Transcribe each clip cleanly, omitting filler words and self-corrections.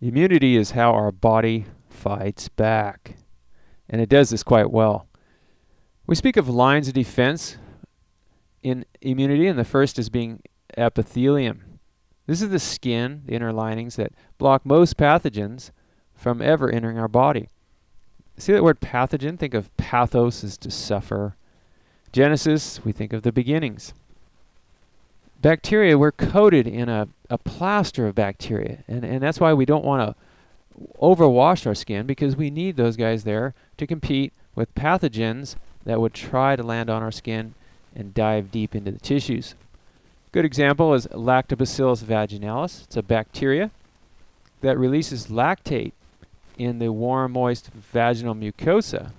Immunity is how our body fights back, and it does this quite well. We speak of lines of defense in immunity, and the first is being epithelium. This is the skin, the inner linings that block most pathogens from ever entering our body. See that word pathogen? Think of pathos as to suffer. Genesis, we think of the beginnings. Bacteria, we're coated in a plaster of bacteria, and that's why we don't want to overwash our skin, because we need those guys there to compete with pathogens that would try to land on our skin and dive deep into the tissues. Good example is Lactobacillus vaginalis. It's a bacteria that releases lactate in the warm, moist vaginal mucosa.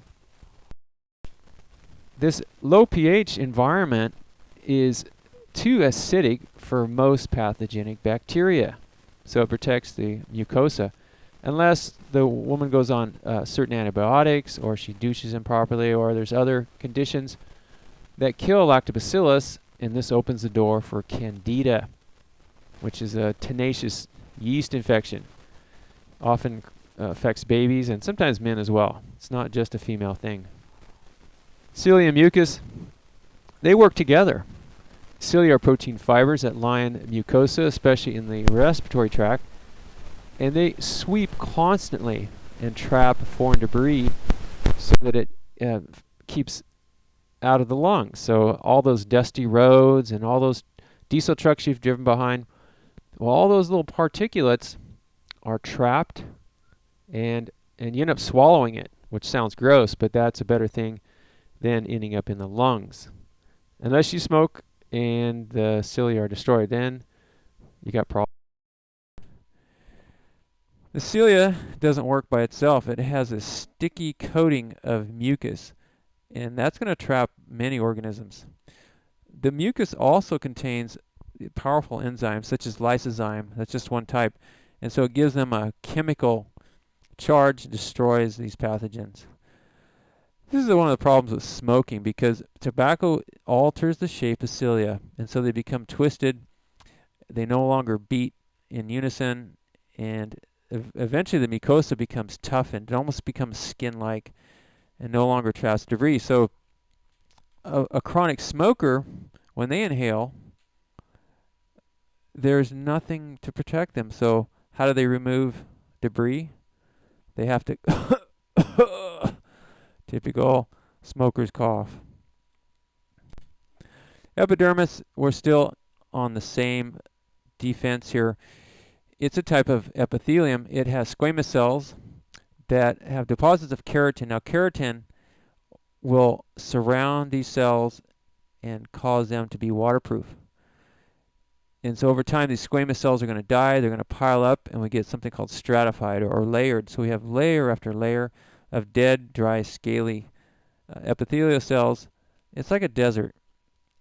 This low pH environment is too acidic for most pathogenic bacteria, so it protects the mucosa. Unless the woman goes on certain antibiotics, or she douches improperly, or there's other conditions that kill lactobacillus, and this opens the door for candida, which is a tenacious yeast infection. Often affects babies and sometimes men as well. It's not just a female thing. Cilia and mucus, they work together. Cilia are protein fibers that line mucosa, especially in the respiratory tract, and they sweep constantly and trap foreign debris so that it keeps out of the lungs. So all those dusty roads and all those diesel trucks you've driven behind, well, all those little particulates are trapped, and you end up swallowing it, which sounds gross, but that's a better thing than ending up in the lungs. Unless you smoke and the cilia are destroyed, then you got problems. The cilia doesn't work by itself. It has a sticky coating of mucus, and that's going to trap many organisms. The mucus also contains powerful enzymes such as lysozyme. That's just one type, and so it gives them a chemical charge, destroys these pathogens. This is one of the problems with smoking, because tobacco alters the shape of cilia, and so they become twisted. They no longer beat in unison, and eventually the mucosa becomes toughened. It almost becomes skin-like and no longer traps debris. So a chronic smoker, when they inhale, there's nothing to protect them. So how do they remove debris? They have to typical smoker's cough. Epidermis, we're still on the same defense here. It's a type of epithelium. It has squamous cells that have deposits of keratin. Now, keratin will surround these cells and cause them to be waterproof. And so over time, these squamous cells are going to die. They're going to pile up, and we get something called stratified or layered. So we have layer after layer of dead, dry, scaly epithelial cells. It's like a desert,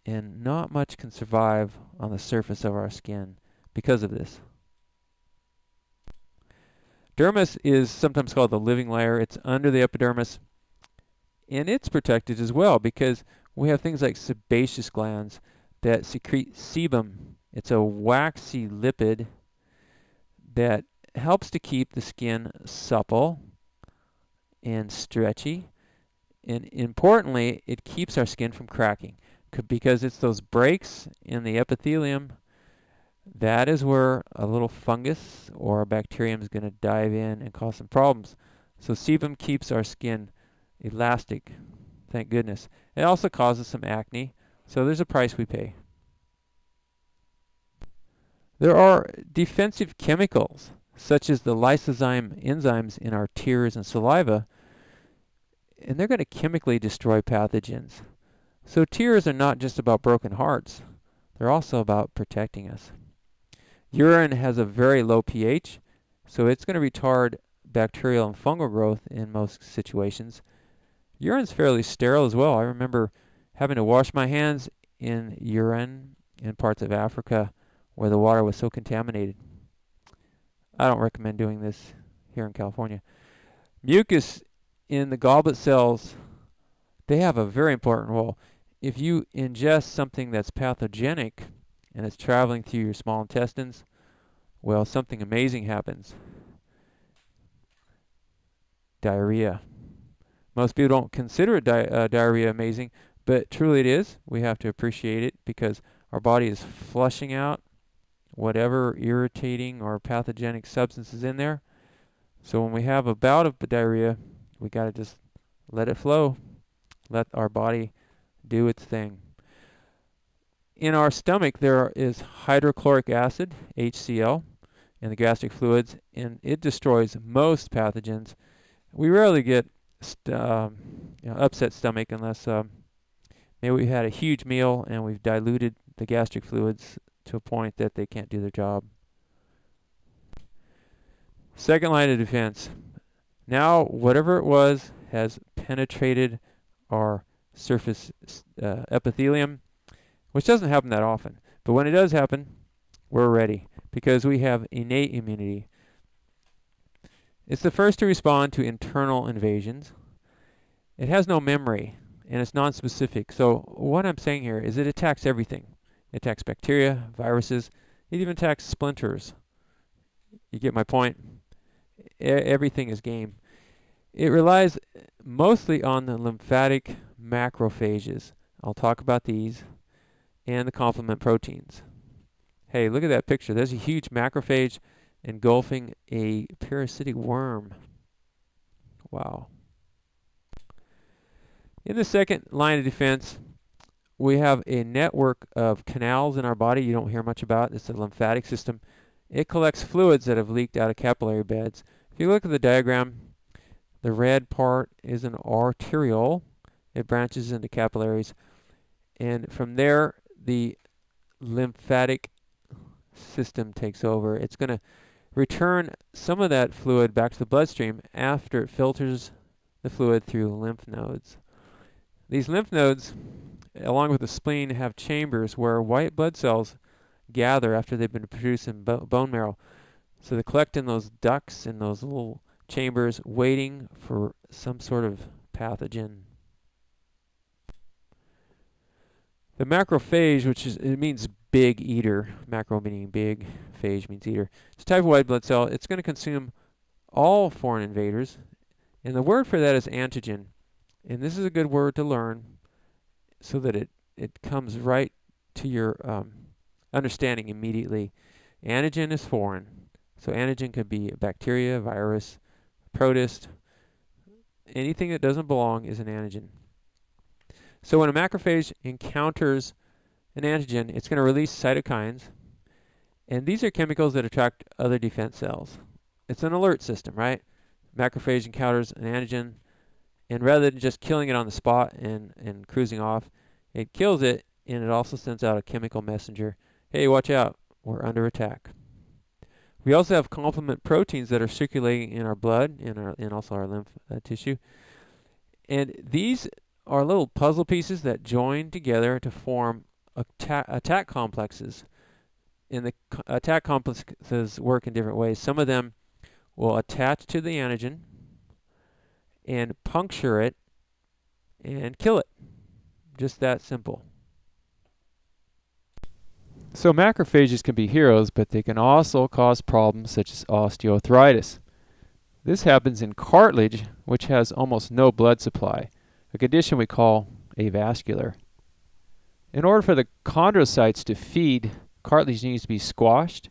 and not much can survive on the surface of our skin because of this. Dermis is sometimes called the living layer. It's under the epidermis, and it's protected as well because we have things like sebaceous glands that secrete sebum. It's a waxy lipid that helps to keep the skin supple and stretchy, and importantly, it keeps our skin from cracking, because it's those breaks in the epithelium. That is where a little fungus or a bacterium is going to dive in and cause some problems. So sebum keeps our skin elastic, thank goodness. It also causes some acne, so there's a price we pay. There are defensive chemicals, such as the lysozyme enzymes in our tears and saliva, and they're going to chemically destroy pathogens. So tears are not just about broken hearts, they're also about protecting us. Urine has a very low pH, so it's going to retard bacterial and fungal growth in most situations. Urine's fairly sterile as well. I remember having to wash my hands in urine in parts of Africa where the water was so contaminated. I don't recommend doing this here in California. Mucus in the goblet cells, they have a very important role. If you ingest something that's pathogenic and it's traveling through your small intestines, well, something amazing happens. diarrhea. Most people don't consider diarrhea amazing, but truly it is. We have to appreciate it because our body is flushing out whatever irritating or pathogenic substance is in there. So when we have a bout of diarrhea, we got to just let it flow. Let our body do its thing. In our stomach, there is hydrochloric acid, HCl, in the gastric fluids, and it destroys most pathogens. We rarely get upset stomach unless maybe we had a huge meal and we've diluted the gastric fluids to a point that they can't do their job. Second line of defense. Now, whatever it was has penetrated our surface epithelium, which doesn't happen that often. But when it does happen, we're ready because we have innate immunity. It's the first to respond to internal invasions. It has no memory, and it's non-specific. So what I'm saying here is it attacks everything. It attacks bacteria, viruses, it even attacks splinters. You get my point? Everything is game. It relies mostly on the lymphatic macrophages. I'll talk about these and the complement proteins. Hey, look at that picture. There's a huge macrophage engulfing a parasitic worm. Wow. In the second line of defense, we have a network of canals in our body you don't hear much about. It's the lymphatic system. It collects fluids that have leaked out of capillary beds. If you look at the diagram, the red part is an arteriole. It branches into capillaries. And from there, the lymphatic system takes over. It's going to return some of that fluid back to the bloodstream after it filters the fluid through lymph nodes. These lymph nodes, along with the spleen, have chambers where white blood cells gather after they've been produced in bone marrow. So they collect in those ducts, in those little chambers, waiting for some sort of pathogen. The macrophage, it means big eater. Macro meaning big, phage means eater. It's a type of white blood cell. It's going to consume all foreign invaders. And the word for that is antigen. And this is a good word to learn so that it comes right to your understanding immediately. Antigen is foreign. So antigen could be a bacteria, virus, protist. Anything that doesn't belong is an antigen. So when a macrophage encounters an antigen, it's going to release cytokines. And these are chemicals that attract other defense cells. It's an alert system, right? Macrophage encounters an antigen, and rather than just killing it on the spot and cruising off, it kills it, and it also sends out a chemical messenger. Hey, watch out, we're under attack. We also have complement proteins that are circulating in our blood and also our lymph tissue. And these are little puzzle pieces that join together to form attack complexes. And the attack complexes work in different ways. Some of them will attach to the antigen and puncture it and kill it. Just that simple. So macrophages can be heroes, but they can also cause problems such as osteoarthritis. This happens in cartilage, which has almost no blood supply, a condition we call avascular. In order for the chondrocytes to feed, cartilage needs to be squashed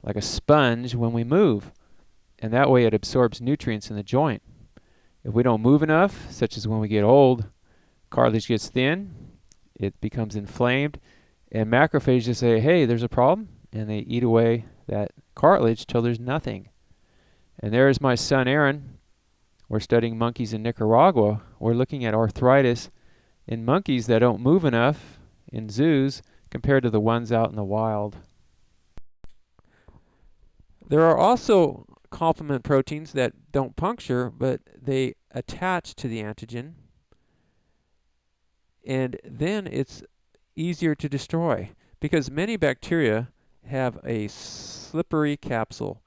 like a sponge when we move, and that way it absorbs nutrients in the joint. If we don't move enough, such as when we get old, cartilage gets thin, it becomes inflamed, and macrophages say, hey, there's a problem, and they eat away that cartilage till there's nothing. And there's my son Aaron. We're studying monkeys in Nicaragua. We're looking at arthritis in monkeys that don't move enough in zoos compared to the ones out in the wild. There are also complement proteins that don't puncture, but they attach to the antigen, and then it's easier to destroy because many bacteria have a slippery capsule,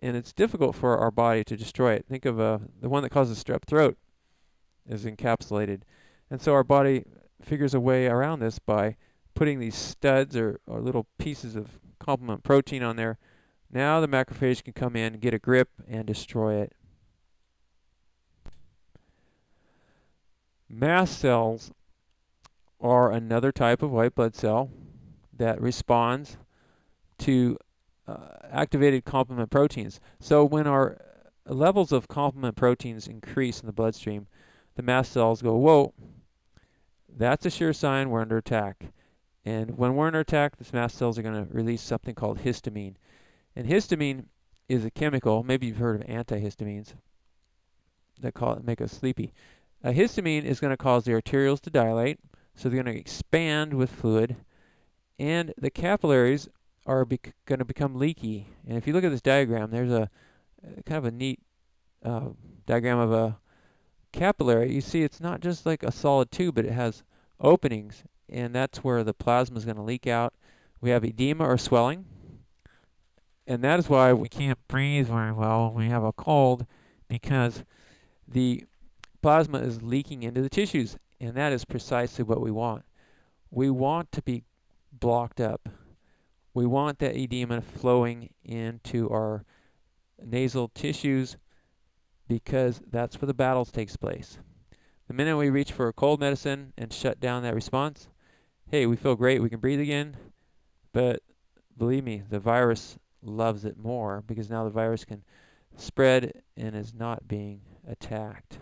and it's difficult for our body to destroy it. Think of the one that causes strep throat is encapsulated, and so our body figures a way around this by putting these studs or little pieces of complement protein on there. Now the macrophage can come in, get a grip, and destroy it. Mast cells are another type of white blood cell that responds to activated complement proteins. So when our levels of complement proteins increase in the bloodstream, the mast cells go, whoa, that's a sure sign we're under attack. And when we're under attack, the mast cells are going to release something called histamine. And histamine is a chemical, maybe you've heard of antihistamines, that make us sleepy. Histamine is going to cause the arterioles to dilate, so they're going to expand with fluid, and the capillaries are going to become leaky. And if you look at this diagram, there's a kind of a neat diagram of a capillary. You see it's not just like a solid tube, but it has openings, and that's where the plasma is going to leak out. We have edema or swelling, and that is why we can't breathe very well when we have a cold, because the plasma is leaking into the tissues, and that is precisely what we want. We want to be blocked up. We want that edema flowing into our nasal tissues, because that's where the battles takes place. The minute we reach for a cold medicine and shut down that response, hey, we feel great, we can breathe again, but believe me, the virus loves it more, because now the virus can spread and is not being attacked.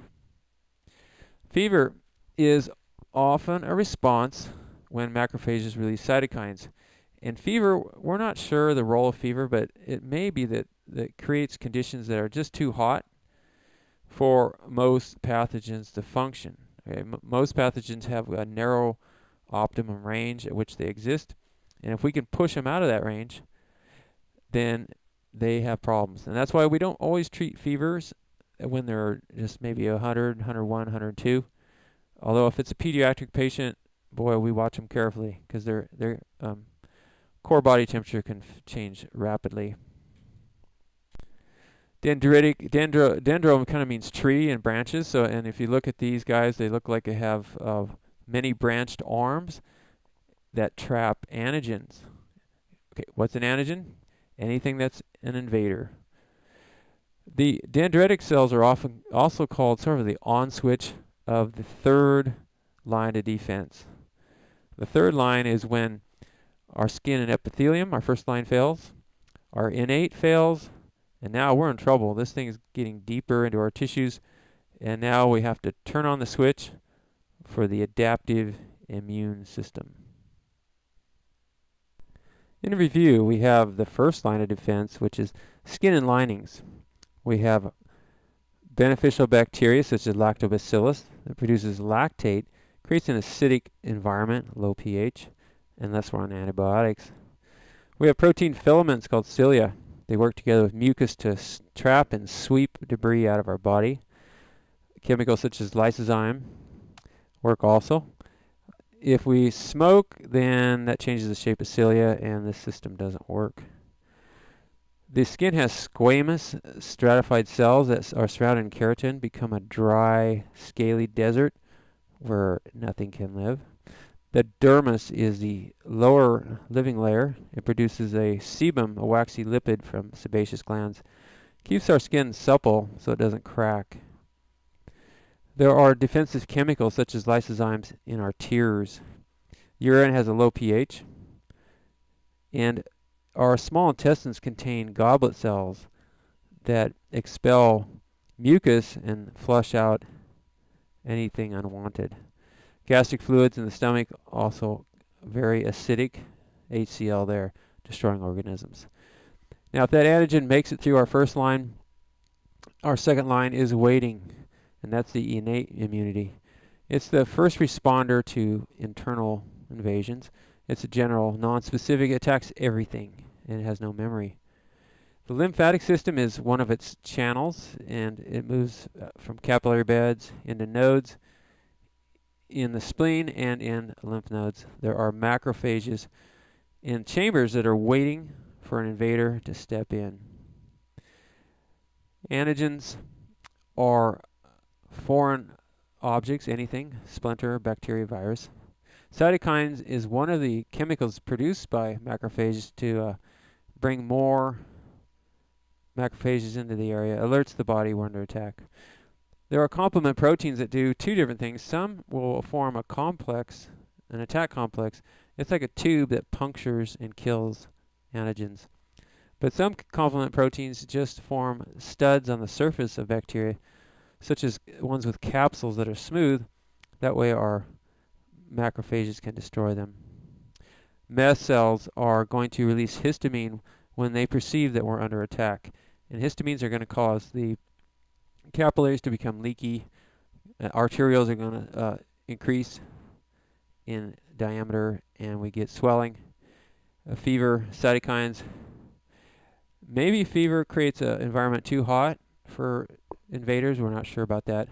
Fever is often a response when macrophages release cytokines. In fever, we're not sure the role of fever, but it may be that creates conditions that are just too hot for most pathogens to function. Okay? Most pathogens have a narrow optimum range at which they exist, and if we can push them out of that range, then they have problems. And that's why we don't always treat fevers when they're just maybe 100, 101, 102. Although if it's a pediatric patient, boy, we watch them carefully, because their core body temperature can change rapidly. Dendro kind of means tree and branches. So, and if you look at these guys, they look like they have many branched arms that trap antigens. Okay, what's an antigen? Anything that's an invader. The dendritic cells are often also called sort of the on switch of the third line of defense. The third line is when our skin and epithelium, our first line, fails, our innate fails, and now we're in trouble. This thing is getting deeper into our tissues, and now we have to turn on the switch for the adaptive immune system. In review, we have the first line of defense, which is skin and linings. We have beneficial bacteria such as lactobacillus that produces lactate, creates an acidic environment, low pH, unless we're on antibiotics. We have protein filaments called cilia. They work together with mucus to trap and sweep debris out of our body. Chemicals such as lysozyme work also. If we smoke, then that changes the shape of cilia, and the system doesn't work. The skin has squamous stratified cells that are surrounded in keratin, become a dry, scaly desert where nothing can live. The dermis is the lower living layer. It produces a sebum, a waxy lipid from sebaceous glands. Keeps our skin supple so it doesn't crack. There are defensive chemicals such as lysozymes in our tears. Urine has a low pH. And our small intestines contain goblet cells that expel mucus and flush out anything unwanted. Gastric fluids in the stomach also very acidic, HCl there, destroying organisms. Now, if that antigen makes it through our first line, our second line is waiting, and that's the innate immunity. It's the first responder to internal invasions. It's a general, non-specific, attacks everything, and it has no memory. The lymphatic system is one of its channels, and it moves from capillary beds into nodes in the spleen and in lymph nodes. There are macrophages in chambers that are waiting for an invader to step in. Antigens are foreign objects, anything, splinter, bacteria, virus. Cytokines is one of the chemicals produced by macrophages to bring more macrophages into the area, alerts the body we're under attack. There are complement proteins that do two different things. Some will form a complex, an attack complex. It's like a tube that punctures and kills antigens. But some complement proteins just form studs on the surface of bacteria, such as ones with capsules that are smooth. That way our macrophages can destroy them. Mast cells are going to release histamine when they perceive that we're under attack. And histamines are going to cause the capillaries to become leaky. Arterioles are going to increase in diameter, and we get swelling, fever, cytokines. Maybe fever creates an environment too hot for invaders. We're not sure about that.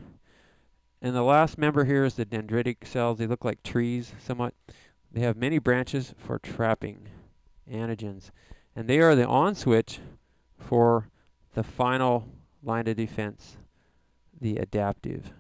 And the last member here is the dendritic cells. They look like trees somewhat. They have many branches for trapping antigens. And they are the on switch for the final line of defense, the adaptive.